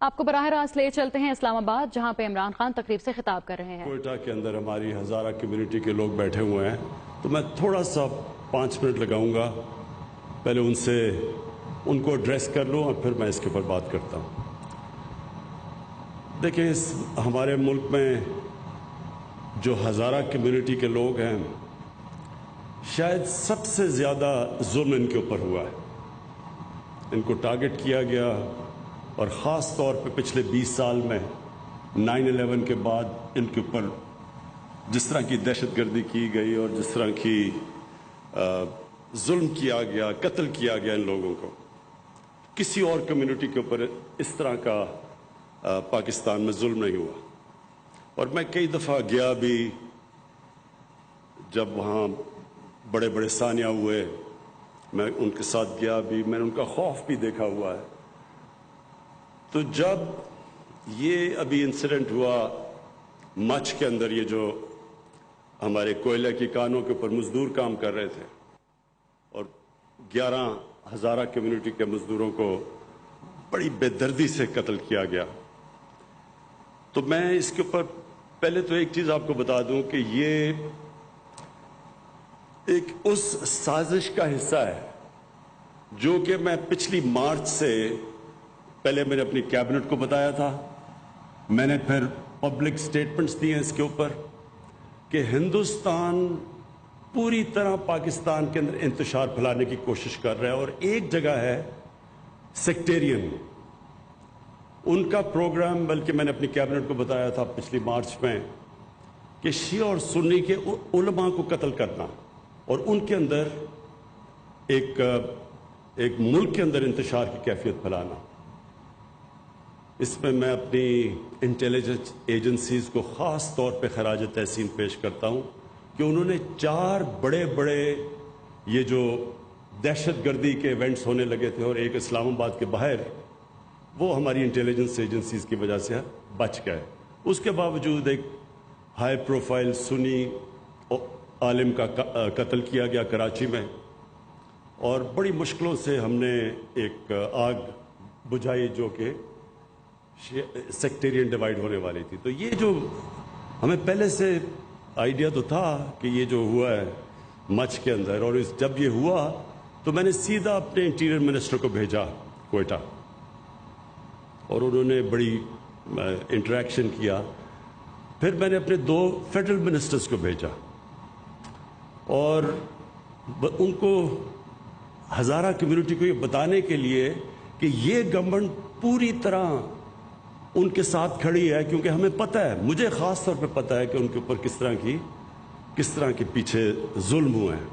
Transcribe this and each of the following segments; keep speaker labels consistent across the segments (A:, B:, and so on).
A: آپ کو براہ راست لے چلتے ہیں اسلام آباد، جہاں پہ عمران خان تقریب سے خطاب کر رہے ہیں۔
B: کوئٹہ کے اندر ہماری ہزارہ کمیونٹی کے لوگ بیٹھے ہوئے ہیں، تو میں تھوڑا سا 5 منٹ لگاؤں گا، پہلے ان کو ایڈریس کر لوں اور پھر میں اس کے اوپر بات کرتا ہوں۔ دیکھیں، ہمارے ملک میں جو ہزارہ کمیونٹی کے لوگ ہیں، شاید سب سے زیادہ ظلم ان کے اوپر ہوا ہے۔ ان کو ٹارگٹ کیا گیا، اور خاص طور پہ پچھلے 20 سال میں 9/11 کے بعد ان کے اوپر جس طرح کی دہشت گردی کی گئی اور جس طرح کی ظلم کیا گیا، قتل کیا گیا ان لوگوں کو، کسی اور کمیونٹی کے اوپر اس طرح کا پاکستان میں ظلم نہیں ہوا۔ اور میں کئی دفعہ گیا بھی، جب وہاں بڑے بڑے سانیہ ہوئے، میں ان کے ساتھ گیا بھی، میں نے ان کا خوف بھی دیکھا ہوا ہے۔ تو جب یہ ابھی انسیڈنٹ ہوا مچھ کے اندر، یہ جو ہمارے کوئلہ کی کانوں کے اوپر مزدور کام کر رہے تھے اور 11 ہزارہ کمیونٹی کے مزدوروں کو بڑی بے دردی سے قتل کیا گیا، تو میں اس کے اوپر پہلے تو ایک چیز آپ کو بتا دوں کہ یہ ایک اس سازش کا حصہ ہے جو کہ میں پچھلی مارچ سے پہلے میں نے اپنی کیبنٹ کو بتایا تھا، میں نے پھر پبلک سٹیٹمنٹس دیے اس کے اوپر کہ ہندوستان پوری طرح پاکستان کے اندر انتشار پھیلانے کی کوشش کر رہا ہے، اور ایک جگہ ہے سیکٹیرین ان کا پروگرام، بلکہ میں نے اپنی کیبنٹ کو بتایا تھا پچھلی مارچ میں کہ شیعہ اور سنی کے علماء کو قتل کرنا اور ان کے اندر ایک ملک کے اندر انتشار کی کیفیت پھیلانا۔ اس میں اپنی انٹیلیجنس ایجنسیز کو خاص طور پہ خراج تحسین پیش کرتا ہوں کہ انہوں نے 4 بڑے یہ جو دہشت گردی کے ایونٹس ہونے لگے تھے اور ایک اسلام آباد کے باہر، وہ ہماری انٹیلیجنس ایجنسیز کی وجہ سے بچ گئے۔ اس کے باوجود ایک ہائی پروفائل سنی عالم کا قتل کیا گیا کراچی میں، اور بڑی مشکلوں سے ہم نے ایک آگ بجھائی جو کہ سیکٹیرین ڈیوائیڈ ہونے والی تھی۔ تو یہ جو ہمیں پہلے سے آئیڈیا تو تھا کہ یہ جو ہوا ہے مچھ کے اندر، اور جب یہ ہوا تو میں نے سیدھا اپنے انٹیریئر منسٹر کو بھیجا کوئٹہ، اور انہوں نے بڑی انٹریکشن کیا۔ پھر میں نے اپنے 2 فیڈرل منسٹرز کو بھیجا، اور ان کو ہزارہ کمیونٹی کو یہ بتانے کے لیے کہ یہ گورنمنٹ پوری طرح ان کے ساتھ کھڑی ہے، کیونکہ ہمیں پتہ ہے، مجھے خاص طور پہ پتہ ہے کہ ان کے اوپر کس طرح کے پیچھے ظلم ہوئے ہیں۔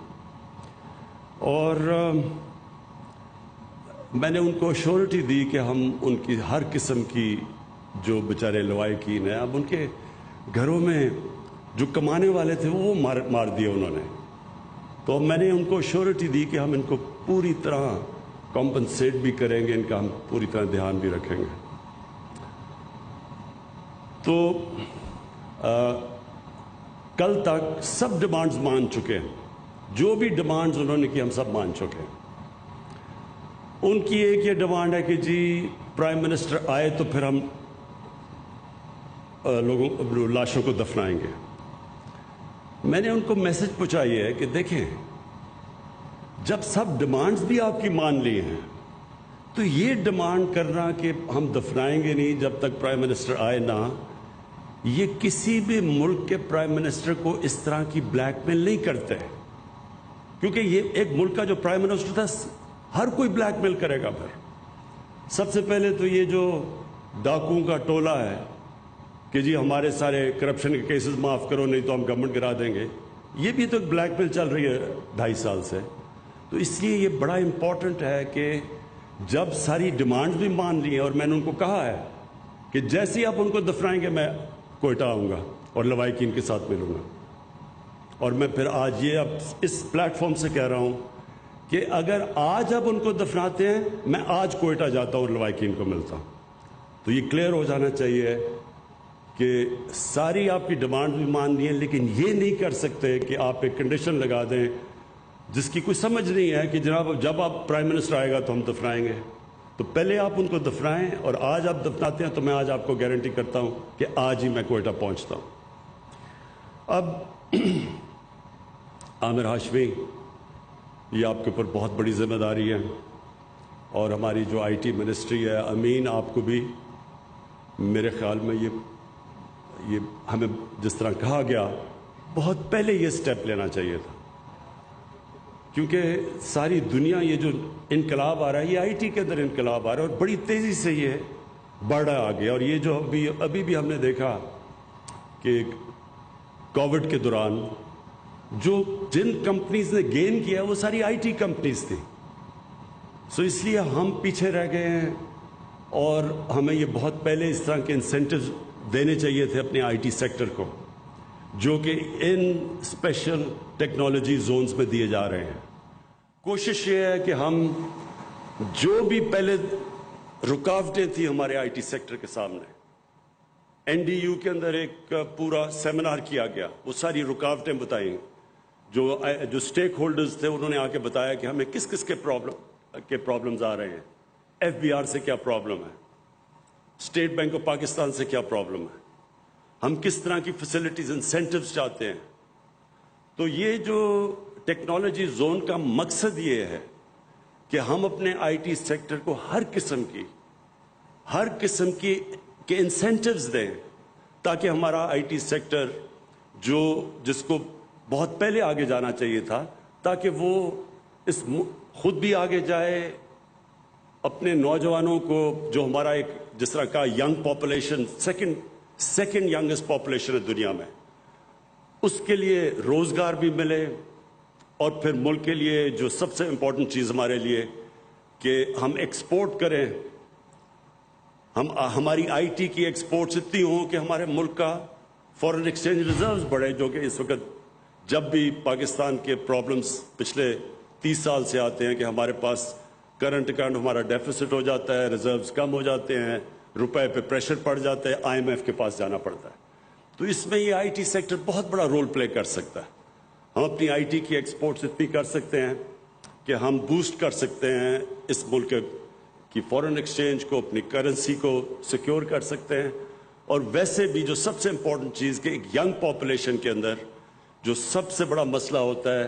B: اور میں نے ان کو ایشورٹی دی کہ ہم ان کی ہر قسم کی جو بیچارے لوائقین ہیں، اب ان کے گھروں میں جو کمانے والے تھے وہ مار دیے انہوں نے، تو میں نے ان کو ایشورٹی دی کہ ہم ان کو پوری طرح کمپنسیٹ بھی کریں گے، ان کا ہم پوری طرح دھیان بھی رکھیں گے۔ تو کل تک سب ڈیمانڈز مان چکے ہیں، جو بھی ڈیمانڈز انہوں نے کی ہم سب مان چکے ہیں۔ ان کی ایک یہ ڈیمانڈ ہے کہ جی پرائم منسٹر آئے تو پھر ہم لاشوں کو دفنائیں گے۔ میں نے ان کو میسج پہنچائی ہے کہ دیکھیں، جب سب ڈیمانڈز بھی آپ کی مان لی ہیں تو یہ ڈیمانڈ کرنا کہ ہم دفنائیں گے نہیں جب تک پرائم منسٹر آئے نہ، یہ کسی بھی ملک کے پرائم منسٹر کو اس طرح کی بلیک میل نہیں کرتے، کیونکہ یہ ایک ملک کا جو پرائم منسٹر تھا، ہر کوئی بلیک میل کرے گا۔ پھر سب سے پہلے تو یہ جو ڈاکوؤں کا ٹولہ ہے کہ جی ہمارے سارے کرپشن کے کیسز معاف کرو نہیں تو ہم گورنمنٹ گرا دیں گے، یہ بھی تو ایک بلیک میل چل رہی ہے 2.5 سال سے۔ تو اس لیے یہ بڑا امپورٹنٹ ہے کہ جب ساری ڈیمانڈز بھی مان لی ہیں، اور میں نے ان کو کہا ہے کہ جیسے ہی آپ ان کو دفنائیں گے میں کوئٹہ آؤں گا اور لوائقین کے ساتھ ملوں گا۔ اور میں پھر آج یہ اب اس پلیٹ فارم سے کہہ رہا ہوں کہ اگر آج اب ان کو دفناتے ہیں، میں آج کوئٹہ جاتا ہوں اور لوائقین کو ملتا ہوں۔ تو یہ کلیئر ہو جانا چاہیے کہ ساری آپ کی ڈیمانڈ بھی مان لی ہیں، لیکن یہ نہیں کر سکتے کہ آپ ایک کنڈیشن لگا دیں جس کی کوئی سمجھ نہیں ہے کہ جناب جب آپ پرائم منسٹر آئے گا تو ہم دفنائیں گے۔ تو پہلے آپ ان کو دفنائیں، اور آج آپ دفناتے ہیں تو میں آج آپ کو گارنٹی کرتا ہوں کہ آج ہی میں کوئٹہ پہنچتا ہوں۔ اب عامر ہاشمی، یہ آپ کے اوپر بہت بڑی ذمہ داری ہے، اور ہماری جو آئی ٹی منسٹری ہے، امین آپ کو بھی میرے خیال میں یہ ہمیں جس طرح کہا گیا بہت پہلے یہ سٹیپ لینا چاہیے تھا، کیونکہ ساری دنیا یہ جو انقلاب آ رہا ہے، یہ آئی ٹی کے اندر انقلاب آ رہا ہے، اور بڑی تیزی سے یہ بڑھ رہا آگے۔ اور یہ جو ابھی بھی ہم نے دیکھا کہ کووڈ کے دوران جن کمپنیز نے گین کیا وہ ساری آئی ٹی کمپنیز تھیں، سو اس لیے ہم پیچھے رہ گئے ہیں، اور ہمیں یہ بہت پہلے اس طرح کے انسینٹیوز دینے چاہیے تھے اپنے آئی ٹی سیکٹر کو، جو کہ ان اسپیشل ٹیکنالوجی زونز میں دیے جا رہے ہیں۔ کوشش یہ ہے کہ ہم جو بھی پہلے رکاوٹیں تھیں ہمارے آئی ٹی سیکٹر کے سامنے، این ڈی یو کے اندر ایک پورا سیمینار کیا گیا، وہ ساری رکاوٹیں بتائیں، جو اسٹیک ہولڈرز تھے انہوں نے آ کے بتایا کہ ہمیں کس کس کے پرابلمز آ رہے ہیں، ایف بی آر سے کیا پرابلم ہے، اسٹیٹ بینک آف پاکستان سے کیا پرابلم ہے، ہم کس طرح کی فیسلٹیز انسینٹیوز چاہتے ہیں۔ تو یہ جو ٹیکنالوجی زون کا مقصد یہ ہے کہ ہم اپنے آئی ٹی سیکٹر کو ہر قسم کی انسینٹیوز دیں، تاکہ ہمارا آئی ٹی سیکٹر جس کو بہت پہلے آگے جانا چاہیے تھا، تاکہ وہ خود بھی آگے جائے، اپنے نوجوانوں کو، جو ہمارا ایک جس طرح کا young population second youngest population ہے دنیا میں، اس کے لیے روزگار بھی ملے، اور پھر ملک کے لیے جو سب سے امپورٹنٹ چیز ہمارے لیے کہ ہم ایکسپورٹ کریں، ہماری آئی ٹی کی ایکسپورٹس اتنی ہوں کہ ہمارے ملک کا فورن ایکسچینج ریزروز بڑھے، جو کہ اس وقت جب بھی پاکستان کے پرابلمز پچھلے 30 سال سے آتے ہیں کہ ہمارے پاس کرنٹ اکاؤنٹ ہمارا ڈیفیسٹ ہو جاتا ہے، ریزروز کم ہو جاتے ہیں، روپے پہ پریشر پڑ جاتا ہے، آئی ایم ایف کے پاس جانا پڑتا ہے۔ تو اس میں یہ آئی ٹی سیکٹر بہت بڑا رول پلے کر سکتا ہے۔ ہم اپنی آئی ٹی کی ایکسپورٹس اتنی کر سکتے ہیں کہ ہم بوسٹ کر سکتے ہیں اس ملک کی فورن ایکسچینج کو، اپنی کرنسی کو سیکیور کر سکتے ہیں، اور ویسے بھی جو سب سے امپورٹنٹ چیز کہ ایک ینگ پاپولیشن کے اندر جو سب سے بڑا مسئلہ ہوتا ہے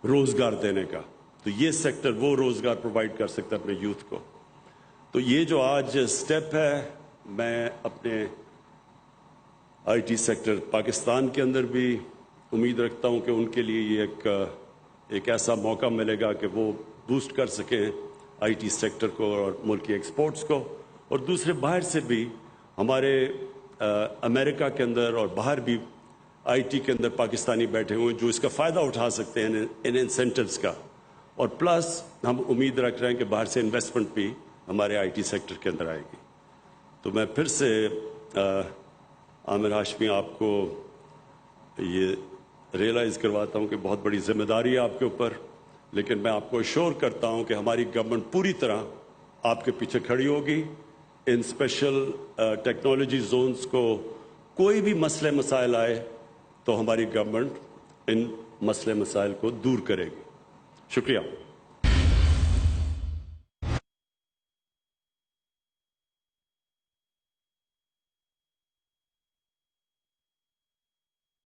B: روزگار دینے کا، تو یہ سیکٹر وہ روزگار پرووائڈ کر سکتا ہے اپنے یوتھ کو۔ تو یہ جو آج سٹیپ ہے، میں اپنے آئی ٹی سیکٹر پاکستان کے اندر بھی امید رکھتا ہوں کہ ان کے لیے یہ ایک ایسا موقع ملے گا کہ وہ بوسٹ کر سکیں آئی ٹی سیکٹر کو اور ملک کی ایکسپورٹس کو، اور دوسرے باہر سے بھی ہمارے امریکہ کے اندر اور باہر بھی آئی ٹی کے اندر پاکستانی بیٹھے ہوئے ہیں جو اس کا فائدہ اٹھا سکتے ہیں ان انسینٹیوز کا، اور پلس ہم امید رکھ رہے ہیں کہ باہر سے انویسٹمنٹ بھی ہمارے آئی ٹی سیکٹر کے اندر آئے گی۔ تو میں پھر سے عامر ہاشمی آپ کو یہ ریئلائز کرواتا ہوں کہ بہت بڑی ذمہ داری ہے آپ کے اوپر، لیکن میں آپ کو ایشور کرتا ہوں کہ ہماری گورنمنٹ پوری طرح آپ کے پیچھے کھڑی ہوگی۔ ان اسپیشل ٹیکنالوجی زونز کو کوئی بھی مسئلے مسائل آئے تو ہماری گورنمنٹ ان مسئلے مسائل کو دور کرے گی۔ شکریہ۔